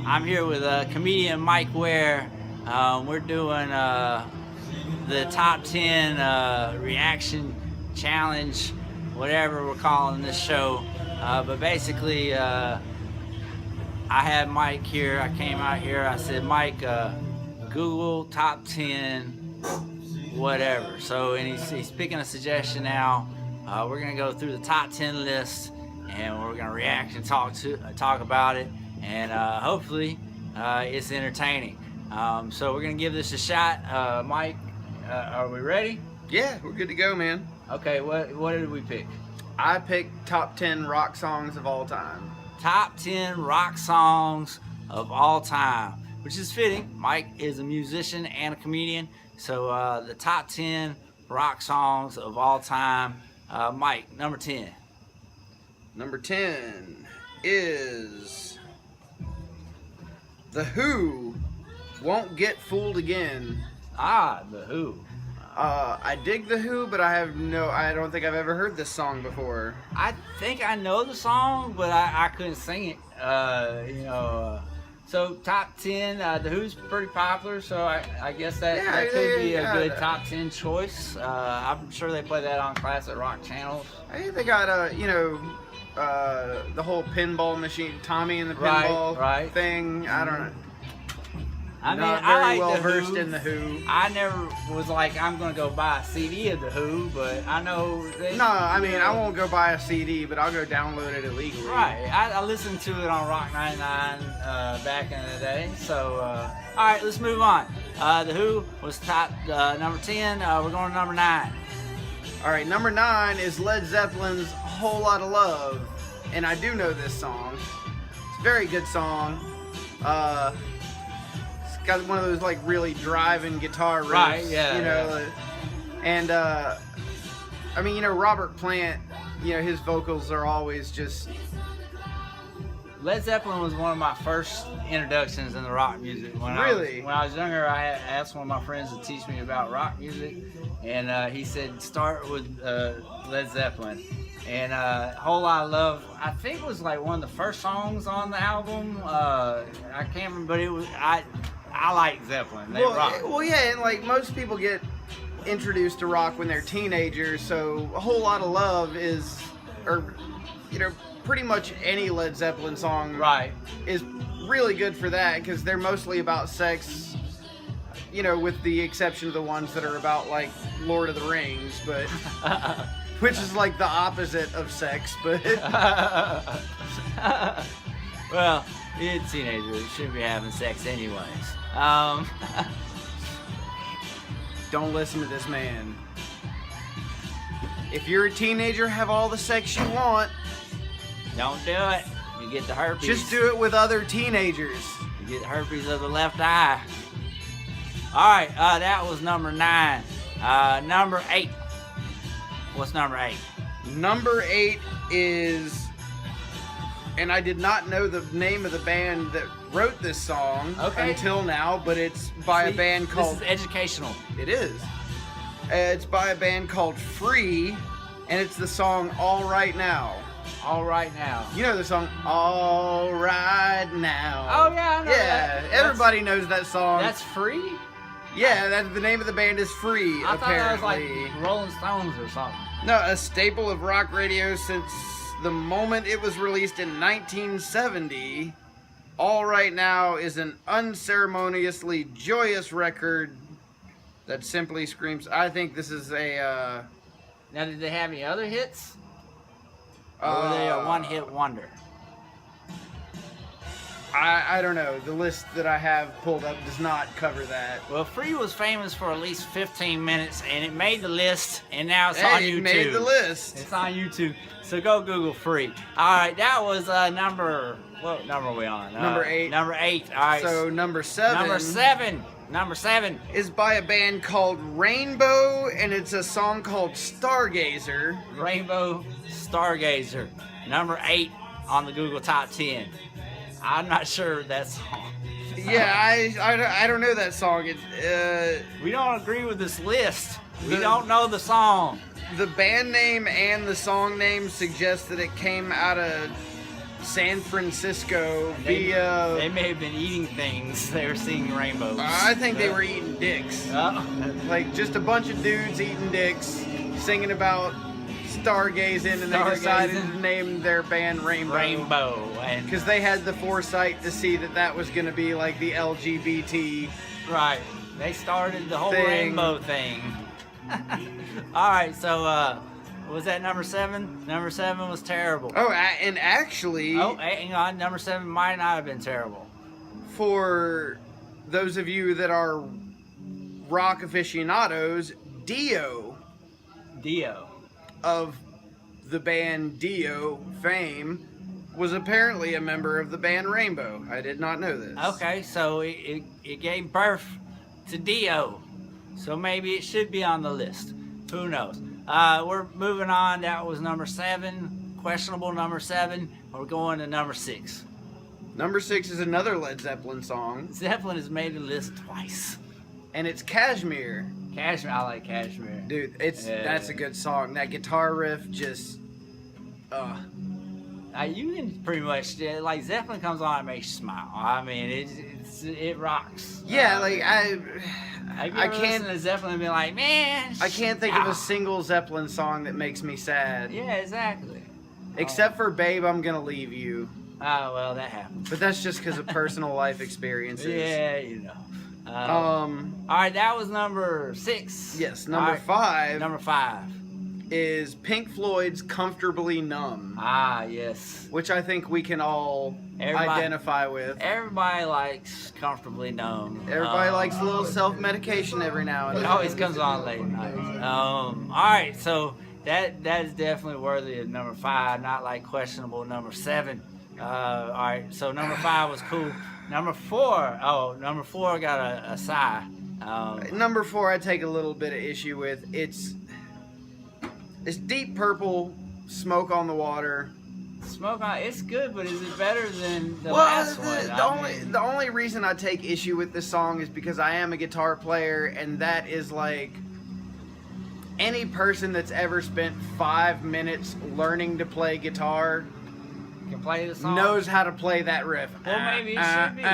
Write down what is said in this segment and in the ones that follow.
I'm here with comedian Mike Ware. We're doing the top 10 reaction challenge, whatever we're calling this show. But basically, I had Mike here. I came out here. I said, Mike, Google top 10 whatever. So, and he's picking a suggestion now. We're gonna go through the top 10 list, and we're gonna react and talk about it, and hopefully it's entertaining. So we're gonna give this a shot. Mike, are we ready? Yeah, we're good to go, man. Okay, what did we pick? I picked top 10 rock songs of all time. Top 10 rock songs of all time, which is fitting. Mike is a musician and a comedian, so the top 10 rock songs of all time. Mike, number 10. Number 10 is The Who, Won't Get Fooled Again. Ah, The Who. I dig The Who, but I don't think I've ever heard this song before. I think I know the song, but I couldn't sing it. So top 10, The Who's pretty popular, so I guess that could be a good top 10 choice. I'm sure they play that on classic rock channels. I think they got the whole pinball machine, Tommy and the pinball thing. I don't know. I mean, Not I very like well The Who. versed in The Who. I never was like, I'm going to go buy a CD of The Who, but I know they... No, I mean, I won't go buy a CD, but I'll go download it illegally. Right. I listened to it on Rock 99 back in the day. So, all right, let's move on. The Who was top number 10. We're going to number 9. All right, number 9 is Led Zeppelin's Whole Lotta Love. And I do know this song. It's a very good song. It's got one of those like really driving guitar riffs. Right, yeah. And I mean, Robert Plant, his vocals are always just... Led Zeppelin was one of my first introductions in the rock music. When Really? When I was younger, I asked one of my friends to teach me about rock music, and he said start with Led Zeppelin. And Whole Lotta Love, I think, was like one of the first songs on the album. I can't remember, but it was I like Zeppelin. They rock. Well, yeah, and like most people get introduced to rock when they're teenagers, so A Whole Lotta Love is, or pretty much any Led Zeppelin song, right, is really good for that because they're mostly about sex. With the exception of the ones that are about like Lord of the Rings, but which is like the opposite of sex, but well, teenagers shouldn't be having sex anyways. Don't listen to this man. If you're a teenager, have all the sex you want. Don't do it. You get the herpes. Just do it with other teenagers. You get the herpes of the left eye. All right, that was number 9. Number 8. What's number 8? Number 8 is, and I did not know the name of the band that wrote this song until now, but it's by a band called... This is educational. It is. It's by a band called Free, and it's the song All Right Now. All Right Now. You know the song All Right Now. Oh, yeah, I know that. Yeah, everybody knows that song. That's Free? Yeah, the name of the band is Free, I apparently. thought that was like Rolling Stones or something. No, a staple of rock radio since the moment it was released in 1970. All Right Now is an unceremoniously joyous record that simply screams... I think this is a... Now, did they have any other hits? Or were they a one-hit wonder? I don't know. The list that I have pulled up does not cover that. Well, Free was famous for at least 15 minutes, and it made the list, and now it's on YouTube. It made the list. It's on YouTube, so go Google Free. All right, that was number... What number are we on? Number 8. Number 8, all right. So, number 7... Number 7 is by a band called Rainbow, and it's a song called Stargazer. Rainbow Stargazer. Number 8 on the Google Top 10. I'm not sure of that song. Yeah, I don't know that song. We don't agree with this list. We don't know the song. The band name and the song name suggest that it came out of San Francisco They via. may have been eating things. They were seeing rainbows. I think they were eating dicks. Like just a bunch of dudes eating dicks, singing about stargazing, and they decided to name their band Rainbow. Because they had the foresight to see that was going to be like the LGBT. Right. They started the whole thing. rainbow thing. All right, so was that number 7? Number 7 was terrible. Oh, and actually, hang on. Number 7 might not have been terrible. For those of you that are rock aficionados, Dio of the band Dio fame was apparently a member of the band Rainbow. I did not know this. Okay, so it gave birth to Dio. So maybe it should be on the list. Who knows? We're moving on. That was number 7. Questionable number 7. We're going to number 6. Number 6 is another Led Zeppelin song. Zeppelin has made the list twice. And it's Kashmir. Kashmir, I like Kashmir. Dude, that's a good song. That guitar riff just... You can pretty much, like, Zeppelin comes on and makes you smile. I mean, it rocks. Yeah, like, I can't listen to Zeppelin and be like, man. I can't think of a single Zeppelin song that makes me sad. Yeah, exactly. Except for Babe, I'm Gonna Leave You. Oh, well, that happens. But that's just because of personal life experiences. Yeah, you know. All right, that was number 6. Yes, number 5. Number 5 is Pink Floyd's Comfortably Numb. Ah, yes. Which I think we can all identify with. Everybody likes Comfortably Numb. Everybody likes a little self-medication every now and then. It always comes on late at night. All right, so that is definitely worthy of number 5, not like questionable number 7. All right, so number 5 was cool. Number 4, number 4 got a sigh. Number 4, I take a little bit of issue with. It's Deep Purple, Smoke on the Water. Smoke on, it's good, but is it better than the last one? The only reason I take issue with this song is because I am a guitar player, and that is like any person that's ever spent 5 minutes learning to play guitar can play the song. Knows how to play that riff. Well, maybe it should be. No,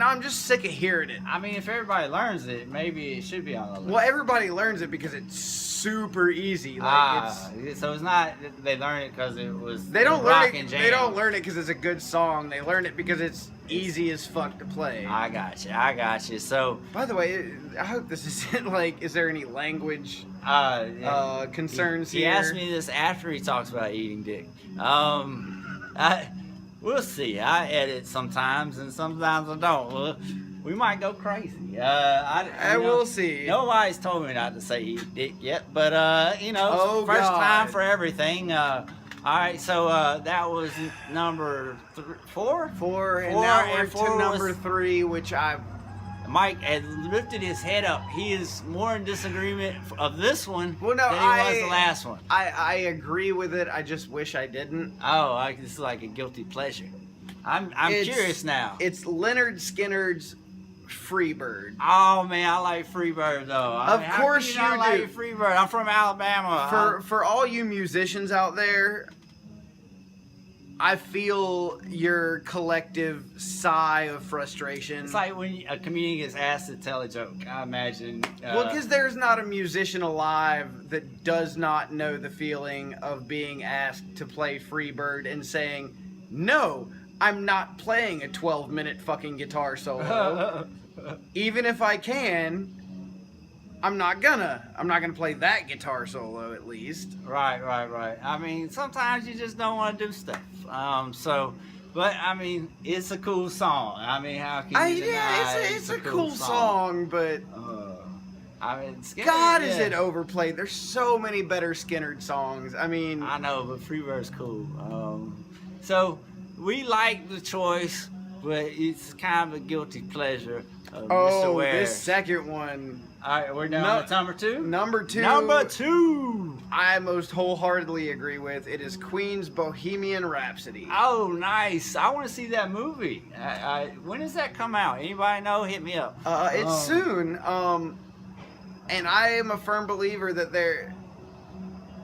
I'm just sick of hearing it. I mean, if everybody learns it, maybe it should be on the list. Well, everybody learns it because it's super easy. Like so it's not they learn it because it was. They don't learn it. They don't learn it because it's a good song. They learn it because it's easy as fuck to play. I got you. So, by the way, I hope this isn't like. Is there any language concerns here? He asked me this after he talks about eating dick. We'll see. I edit sometimes, and sometimes I don't. We might go crazy. We'll see. Nobody's told me not to say eat dick yet, but first time for everything. All right, so that was number 4. 4, and now we're to number 3, which Mike has lifted his head up. He is more in disagreement of this one than he was the last one. I agree with it. I just wish I didn't. Oh, this is like a guilty pleasure. I'm curious now. It's Leonard Skinner's Freebird. Oh man, I like Freebird though. Of course you do. I like Freebird. I'm from Alabama. For all you musicians out there, I feel your collective sigh of frustration. It's like when a comedian gets asked to tell a joke. I imagine. Well, because there's not a musician alive that does not know the feeling of being asked to play Freebird and saying, "No, I'm not playing a 12-minute fucking guitar solo. Even if I can, I'm not gonna play that guitar solo at least." Right. I mean, sometimes you just don't want to do stuff. But I mean, it's a cool song. I mean, how can you deny it's a cool song, but I mean, Skinner, God, is it overplayed? There's so many better Skinner songs. I mean, I know, but Freebird's cool. So we like the choice, but it's kind of a guilty pleasure of Mr. Ware. This second one. All right, we're down to number 2? Number 2. Number 2! I most wholeheartedly agree with. It is Queen's Bohemian Rhapsody. Oh, nice. I want to see that movie. When does that come out? Anybody know? Hit me up. It's soon. And I am a firm believer that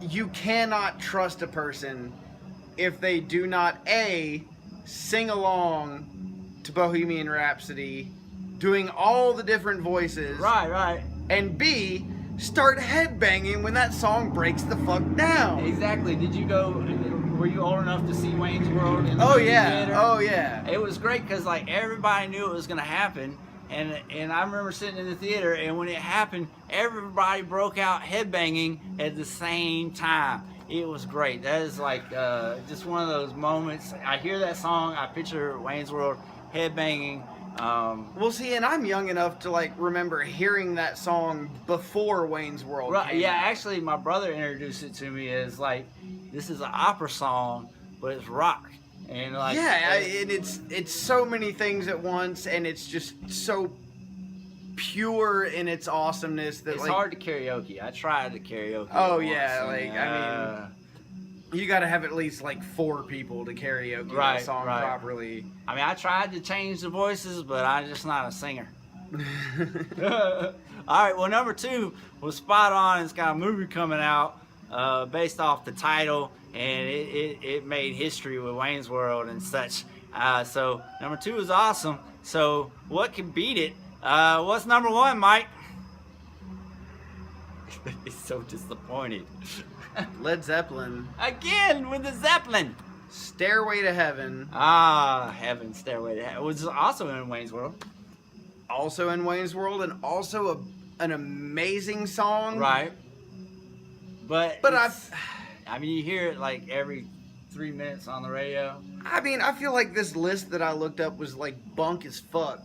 you cannot trust a person if they do not A, sing along to Bohemian Rhapsody, doing all the different voices, Right. and B, start headbanging when that song breaks the fuck down. Exactly. Did you go? Were you old enough to see Wayne's World in the Oh movie yeah, theater? oh yeah. It was great because like everybody knew it was gonna happen, and I remember sitting in the theater, and when it happened, everybody broke out headbanging at the same time. It was great. That is like just one of those moments. I hear that song, I picture Wayne's World headbanging. Well, see, and I'm young enough to like remember hearing that song before Wayne's World. Right, came yeah, out. actually, my brother introduced it to me as like, this is an opera song, but it's rock, and like, Yeah, and it's so many things at once, and it's just so pure in its awesomeness that it's like, hard to karaoke. I tried to karaoke. Oh, it yeah, once, like, and, I you got to have at least like 4 people to karaoke Right, that song right. properly. I mean, I tried to change the voices, but I'm just not a singer. All right, well, number 2 was spot on. It's got a movie coming out based off the title, and it made history with Wayne's World and such. So number 2 is awesome. So what can beat it? What's number 1, Mike? He's so disappointed. Led Zeppelin, Again with the Zeppelin. Stairway to Heaven, Heaven, Stairway to Heaven, which is also in Wayne's World. also in Wayne's World, and also an amazing song. Right. But But I mean, you hear it like every 3 minutes on the radio. I mean, I feel like this list that I looked up was like bunk as fuck.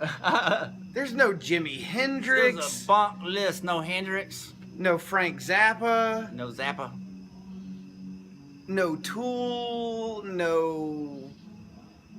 There's no Jimi There's Hendrix, a bunk list. No Hendrix, no Frank Zappa, no Zappa. no Tool, no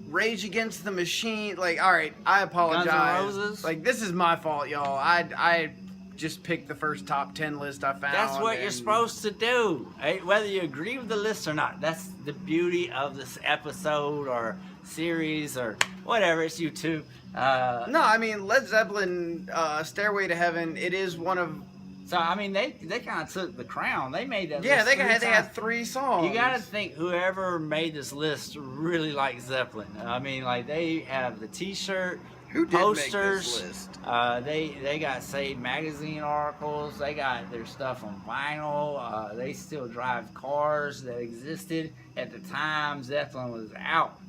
Rage Against the Machine. Like, all right, I apologize. Guns N' Roses? Like, this is my fault, y'all. I just picked the first top 10 list I found. That's what you're and- supposed to do. Hey, whether you agree with the list or not. That's the beauty of this episode or series or whatever. It's YouTube. No, I mean, Led Zeppelin, Stairway to Heaven, it is one of... So I mean, they kind of took the crown. They made that. Yeah, list they 3 had times. 3 songs. You gotta think whoever made this list really likes Zeppelin. I mean, like they have the T-shirt, Who did posters. make this list? They got saved magazine articles. They got their stuff on vinyl. They still drive cars that existed at the time Zeppelin was out.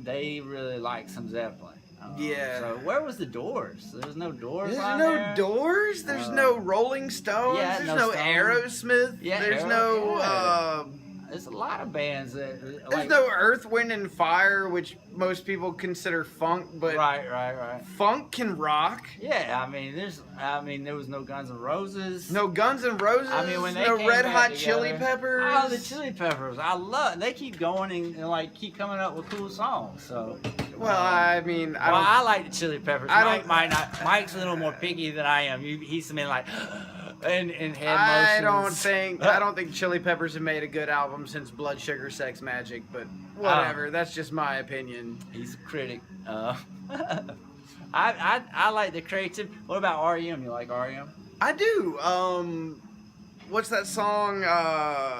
They really like some Zeppelin. Yeah. So where was the Doors? There's no Doors. There's on no there? Doors. There's no Rolling Stones. yeah, there's no no Stones. Aerosmith. Yeah, there's There's a lot of bands that. there's no Earth, Wind, and Fire, which most people consider funk, but Right. funk can rock. Yeah, I mean, there was no Guns N' Roses. No Guns N' Roses. I mean, when they no came Red back Hot together- Chili Peppers. Oh, the Chili Peppers. I love. They keep going and like keep coming up with cool songs. So. Well, I mean, I Well, don't. I like the Chili Peppers. I Mike don't- might not. Mike's a little more picky than I am. He's been like, and head I motions. don't think Chili Peppers have made a good album since Blood Sugar Sex Magic, but whatever. That's just my opinion. He's a critic. I like the creative. What about REM? You like REM? I do. What's that song?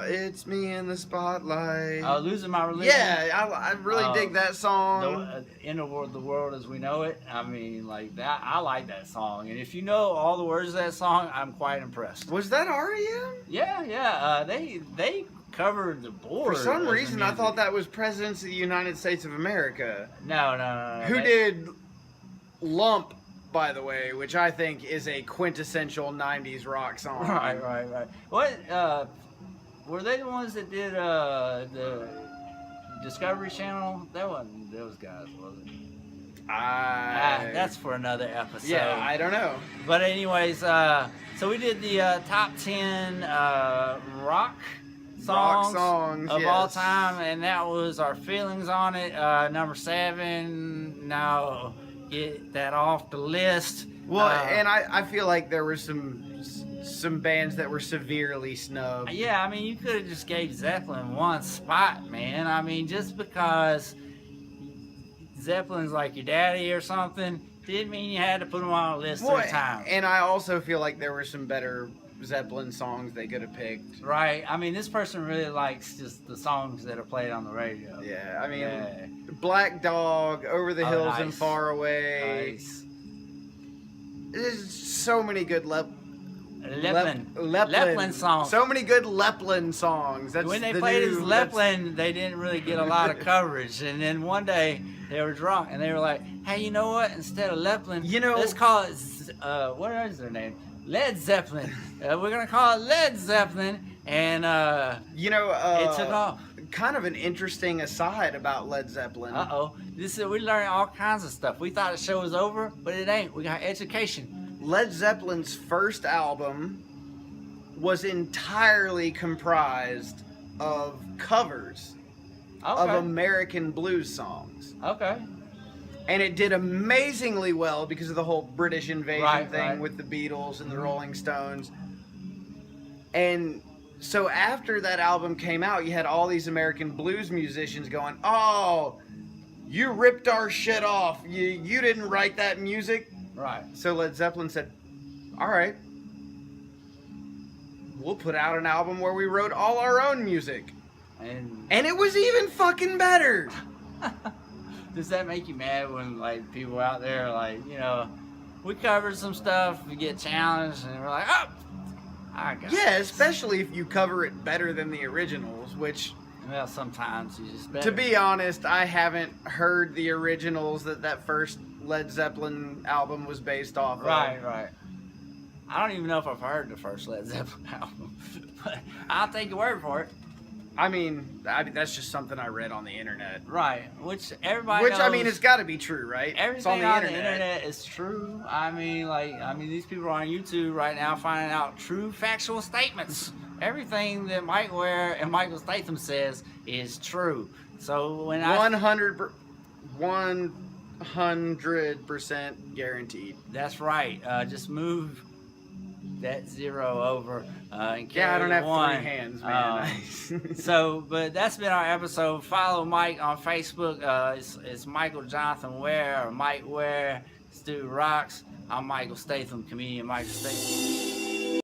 It's Me in the Spotlight. Losing My Religion. Yeah, I really dig that song. In the world as we know it. I mean, like that. I like that song, and if you know all the words of that song, I'm quite impressed. Was that REM? Yeah. They covered the board. For some as a reason, I music. thought that was Presidents of the United States of America. No. Who did Lump, by the way, which I think is a quintessential 90s rock song. Right. What? Were they the ones that did the Discovery Channel? That wasn't those guys, was it? That's for another episode. Yeah, I don't know. But anyways, so we did the top 10 rock songs of all yes. time, and that was our feelings on it. Number 7. Now get that off the list. Well, and I feel like there were some bands that were severely snubbed. Yeah, I mean, you could have just gave Zeppelin one spot, man. I mean, just because Zeppelin's like your daddy or something didn't mean you had to put them on a list 3 times. And I also feel like there were some better Zeppelin songs they could have picked. Right. I mean, this person really likes just the songs that are played on the radio. Yeah, I mean, Yeah. Black Dog, Over the Hills and Nice. Far Away. Nice. There's so many good Leplin songs. So many good Leplin songs. That's When they the played new, as Leplin, they didn't really get a lot of coverage. And then one day they were drunk and they were like, "Hey, you know what? Instead of Leplin, let's call it what is their name? Led Zeppelin. We're gonna call it Led Zeppelin." And it took off. Kind of an interesting aside about Led Zeppelin. We learned all kinds of stuff. We thought the show was over, but it ain't. We got education. Led Zeppelin's first album was entirely comprised of covers of American blues songs. Okay. And it did amazingly well because of the whole British invasion thing with the Beatles and the Rolling Stones. And so after that album came out, you had all these American blues musicians going, "Oh, you ripped our shit off. You didn't write that music." Right. So Led Zeppelin said, "All right, we'll put out an album where we wrote all our own music." And it was even fucking better. Does that make you mad when like people out there are like, we covered some stuff, we get challenged, and we're like, "Oh, I got Yeah, this." especially if you cover it better than the originals, which... Well, sometimes you just better. To be honest, I haven't heard the originals that first Led Zeppelin album was based off of. Right. I don't even know if I've heard the first Led Zeppelin album, but I'll take your word for it. I mean, that's just something I read on the internet. Right, which everybody knows. I mean, it's got to be true, right? Everything on the internet is true. I mean, these people are on YouTube right now finding out true factual statements. Everything that Mike Ware and Michael Statham says is true. So when 100% guaranteed. That's right. Just move that zero over and carry I don't have one. 3 hands, man. But that's been our episode. Follow Mike on Facebook. It's Michael Jonathan Ware or Mike Ware. Stu Rocks. I'm Michael Statham, comedian Michael Statham.